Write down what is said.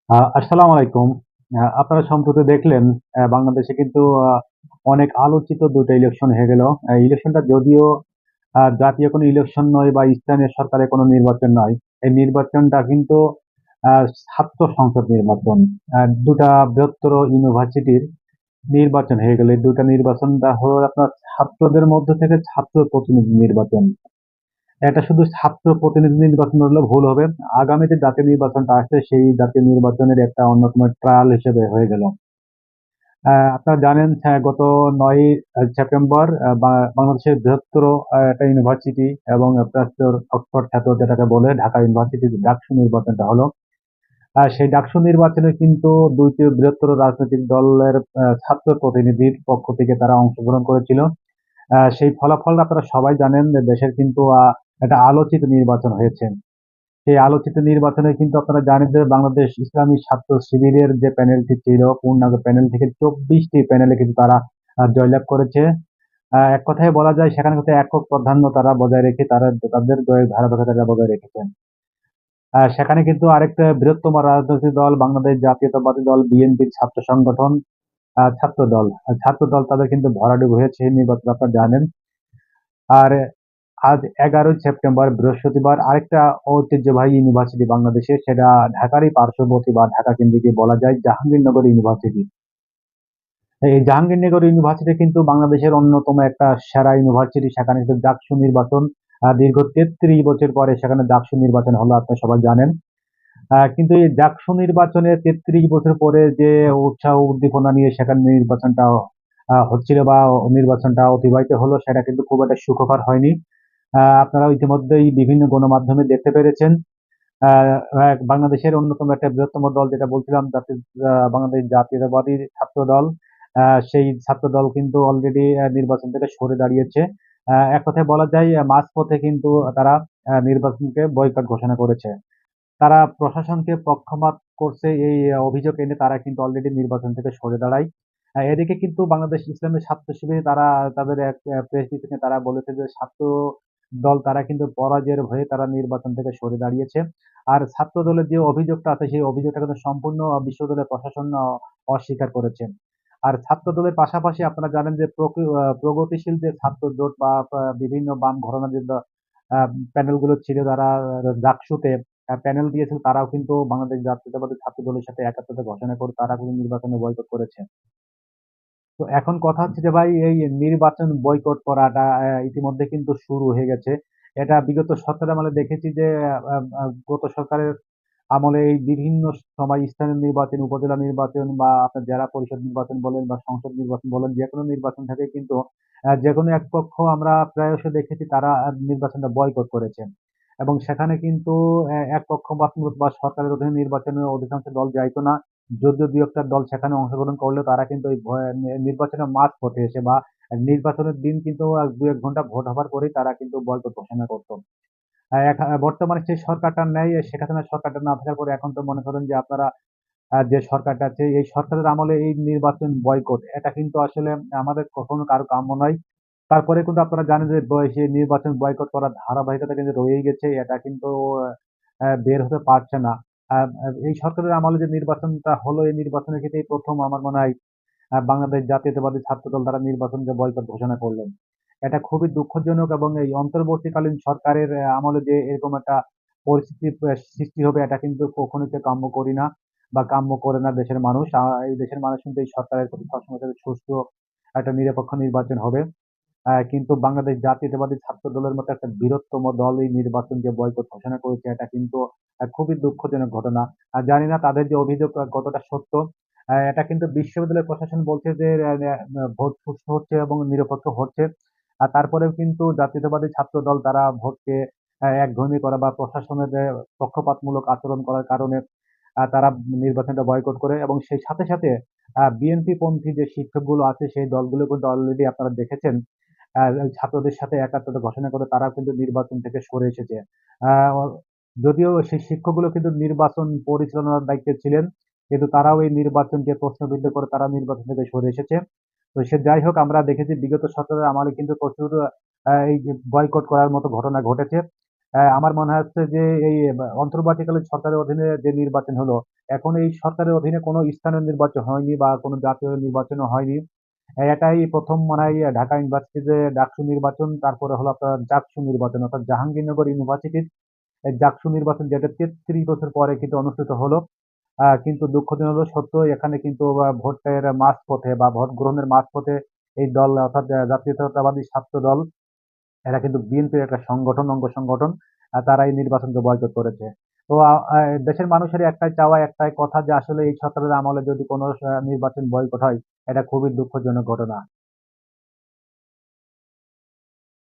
আসসালামু আলাইকুম। আপনারা সম্প্রতি দেখলেন বাংলাদেশে কিন্তু অনেক আলোচিত ২ টা ইলেকশন হয়ে গেল। ইলেকশনটা যদিও জাতীয় কোনো ইলেকশন নয় বা স্থানীয় সরকারের কোনো নির্বাচন নয়। এই নির্বাচনটা কিন্তু আ ছাত্র সংসদ নির্বাচন। ২ টা বৃহত্তর ইউনিভার্সিটির নির্বাচন হয়ে গেল। এই ২ টা নির্বাচনটা হলো আপনার ছাত্রদের মধ্য থেকে ছাত্র প্রতিনিধি নির্বাচন। এটা শুধু ছাত্র প্রতিনিধি নির্বাচন হলে ভুল হবে। আগামী যে জাতীয় নির্বাচনটা আসছে সেই জাতীয় নির্বাচনের একটা অন্যতম ট্রায়াল হিসেবে হয়ে গেল। আপনারা জানেন গত ৯ই সেপ্টেম্বর বাংলাদেশের বৃহত্তর একটা ইউনিভার্সিটি এবং আপনার অক্সফোর্ড খ্যাত যেটাকে বলে ঢাকা ইউনিভার্সিটির ডাকসু নির্বাচনটা হলো। সেই ডাকসু নির্বাচনে কিন্তু ২ টি বৃহত্তর রাজনৈতিক দলের ছাত্র প্রতিনিধির পক্ষ থেকে তারা অংশগ্রহণ করেছিল। সেই ফলাফল আপনারা সবাই জানেন যে দেশের কিন্তু একটা আলোচিত নির্বাচন হয়েছে। সেই আলোচিত নির্বাচনে কিন্তু আপনারা জানেন যে বাংলাদেশ ইসলামী ছাত্র শিবিরের যে প্যানেলটি ছিল, পূর্ণাঙ্গ প্যানেল থেকে ২৪ টি প্যানেলে কিন্তু তারা জয়লাভ করেছে। এক কথায় বলা যায় সেখানে কিন্তু একক প্রাধান্য তারা বজায় রেখে তাদের জয়ের ধারাবাহিকতা বজায় রেখেছেন। সেখানে কিন্তু আরেকটা বৃহত্তম রাজনৈতিক দল বাংলাদেশ জাতীয়তাবাদী দল বিএনপির ছাত্র সংগঠন, ছাত্রদল। ছাত্রদল তাদের কিন্তু ভরাডুবি হয়েছে এই নির্বাচনে আপনারা জানেন। আর আজ ১১ই সেপ্টেম্বর বৃহস্পতিবার আরেকটা ঐতিহ্যবাহী ইউনিভার্সিটি বাংলাদেশের সেটা ঢাকারই পার্শ্ববর্তী বা ঢাকা কেন্দ্রিক বলা যায় জাহাঙ্গীরনগর ইউনিভার্সিটি। এই জাহাঙ্গীরনগর ইউনিভার্সিটি কিন্তু বাংলাদেশের অন্যতম একটা সেরা ইউনিভার্সিটি। সেখানে কিন্তু ডাকসু নির্বাচন দীর্ঘ ৩৩ বছর পরে সেখানে ডাকসু নির্বাচন হলো আপনারা সবাই জানেন। কিন্তু এই ডাকসু নির্বাচনে ৩৩ বছর পরে যে উৎসাহ উদ্দীপনা নিয়ে সেখানে নির্বাচনটা হচ্ছিল বা নির্বাচনটা অতিবাহিত হলো সেটা কিন্তু খুব একটা সুখকর হয়নি। আপনারা ইতিমধ্যেই বিভিন্ন গণমাধ্যমে দেখতে পেরেছেন। আ বাংলাদেশের অন্যতম একটা বৃহত্তম দল যেটা বলছিলাম বাংলাদেশ জাতীয়তাবাদী ছাত্রদল। সেই ছাত্রদল কিন্তু অলরেডি নির্বাচন থেকে সরে দাঁড়িয়েছে। এক কথায় বলা যায় মাঝপথে কিন্তু তারা নির্বাচনকে বয়কট ঘোষণা করেছে। তারা প্রশাসনকে পক্ষপাত করছে এই অভিযোগ এনে তারা কিন্তু অলরেডি নির্বাচন থেকে সরে দাঁড়ায়। এদিকে কিন্তু বাংলাদেশ ইসলামী ছাত্র শিবির তারা তাদের এক প্রেস ব্রিফিং এ তারা বলেছে যে ছাত্র দল তারা কিন্তু পরাজয়ের ভয়ে তারা নির্বাচন থেকে সরে দাঁড়িয়েছে। আর ছাত্র দলের যে অভিযোগটা আছে সেই অভিযোগটা কিন্তু সম্পূর্ণ বিশ্ববিদ্যালয় প্রশাসন অস্বীকার করেছে। আর ছাত্র দলের পাশাপাশি আপনারা জানেন যে প্রগতিশীল যে ছাত্র জোট বা বিভিন্ন বাম ঘরানার যে আ প্যানেল গুলো ছিল তারা ডাকসুতে প্যানেল দিয়েছিল তারাও কিন্তু বাংলাদেশ জাতীয়তাবাদী ছাত্র দলের সাথে একাত্মতা ঘোষণা করে তারা কিন্তু নির্বাচনে বয়কট করেছে। তো এখন কথা হচ্ছে যে ভাই এই নির্বাচন বয়কট করাটা ইতিমধ্যে কিন্তু শুরু হয়ে গেছে। এটা বিগত সরকার আমলে দেখেছি যে আ আ গত সরকারের আমলে এই বিভিন্ন সময় স্থানীয় নির্বাচন, উপজেলা নির্বাচন বা আপনার জেলা পরিষদ নির্বাচন বলেন বা সংসদ নির্বাচন বলেন, যেকোনো নির্বাচন থেকে কিন্তু যেকোনো এক পক্ষ আমরা প্রায়শ দেখেছি তারা নির্বাচনটা বয়কট করেছেন। এবং সেখানে কিন্তু এক পক্ষপাতমূলক বা সরকারের অধীনে নির্বাচনে অধিকাংশ দল যাইত না। যদিও ২-১ টা দল সেখানে অংশগ্রহণ করলেও তারা কিন্তু ওই নির্বাচনের মাঝপথে এসে বা নির্বাচনের দিন কিন্তু ২-১ ঘন্টা ভোট হবার পরেই তারা কিন্তু বয়কট ঘোষণা করত। বর্তমানে সেই সরকারটা নেই, শেখ হাসিনার সরকারটা না থাকার পরে এখন তো মনে করেন যে আপনারা যে সরকারটা আছে এই সরকারের আমলে এই নির্বাচন বয়কট এটা কিন্তু আসলে আমাদের কখনো কারো কাম্য নয়। তারপরে কিন্তু আপনারা জানেন যে সেই নির্বাচন বয়কট করার ধারাবাহিকতা কিন্তু রয়েই গেছে। এটা কিন্তু বের হতে পারছে না। আ আ এই সরকারের আমলে যে নির্বাচনটা হলো এই নির্বাচনের ক্ষেত্রে এই ১ম আমার মনে হয় বাংলাদেশ জাতীয়তাবাদী ছাত্রদল তারা নির্বাচনকে বয়কট ঘোষণা করলেন। এটা খুবই দুঃখজনক এবং এই অন্তর্বর্তীকালীন সরকারের আমলে যে এরকম একটা পরিস্থিতি সৃষ্টি হবে এটা কিন্তু কখনোই কেউ কাম্য করি না বা কাম্য করে না দেশের মানুষ। এই দেশের মানুষ কিন্তু এই সরকারের প্রতি সবসময় চাইবে সুষ্ঠু একটা নিরপেক্ষ নির্বাচন হবে। কিন্তু বাংলাদেশ জাতীয়তাবাদী ছাত্রদলের মতো একটা বৃহত্তম দল এই নির্বাচনকে বয়কট ঘোষণা করেছে। এটা কিন্তু খুবই দুঃখজনক ঘটনা। জানি না তাদের যে অভিযোগ কতটা সত্য। এটা কিন্তু বিশ্ববিদ্যালয় প্রশাসন বলছে যে ভোট সুষ্ঠু হচ্ছে এবং নিরপেক্ষ হচ্ছে। তারপরেও কিন্তু জাতীয়তাবাদী ছাত্রদল তারা ভোটকে একঘেয়েমি করা বা প্রশাসনের পক্ষপাতমূলক আচরণ করার কারণে তারা নির্বাচনটা বয়কট করে এবং সেই সাথে, সাথে বিএনপি পন্থী যে শিক্ষকগুলো আছে সেই দলগুলো কিন্তু অলরেডি আপনারা দেখেছেন ছাত্রদের সাথে একাত্মতা ঘোষণা করে তারাও কিন্তু নির্বাচন থেকে সরে এসেছে। আ অ যদিও সেই শিক্ষকগুলো কিন্তু নির্বাচন পরিচালনার দায়িত্বে ছিলেন। কিন্তু তারাও এই নির্বাচনকে প্রশ্নবিদ্ধ করে তারা নির্বাচন থেকে সরে এসেছে। তো সে যাই হোক আমরা দেখেছি বিগত সরকারের আমলে কিন্তু প্রচুর এই যে বয়কট করার মতো ঘটনা ঘটেছে। আমার মনে হচ্ছে যে এই অন্তর্বর্তীকালীন সরকারের অধীনে যে নির্বাচন হলো এখন এই সরকারের অধীনে কোনো স্থানীয় নির্বাচন হয়নি বা কোনো জাতীয় নির্বাচনও হয়নি। এটাই ১ম মনে হয় ঢাকা ইউনিভার্সিটিতে ডাকসু নির্বাচন, তারপরে হলো আপনার জাকসু নির্বাচন অর্থাৎ জাহাঙ্গীরনগর ইউনিভার্সিটির জাকসু নির্বাচন, যেটা ৩৩ বছর পরে কিন্তু অনুষ্ঠিত হলো। কিন্তু দুঃখজনক হলো সত্য, এখানে কিন্তু ভোটের মাঝপথে বা ভোট গ্রহণের মাঝপথে এই দল অর্থাৎ জাতীয়তাবাদী ছাত্র দল, এরা কিন্তু বিএনপির একটা সংগঠন, অঙ্গ সংগঠন। তারা এই নির্বাচনকে বয়কট করেছে। তো আ আ দেশের মানুষের একটাই চাওয়া, একটাই কথা যে আসলে এই সরকারের আমলে যদি কোনো নির্বাচন বয়কট হয়, এটা খুবই দুঃখজনক ঘটনা।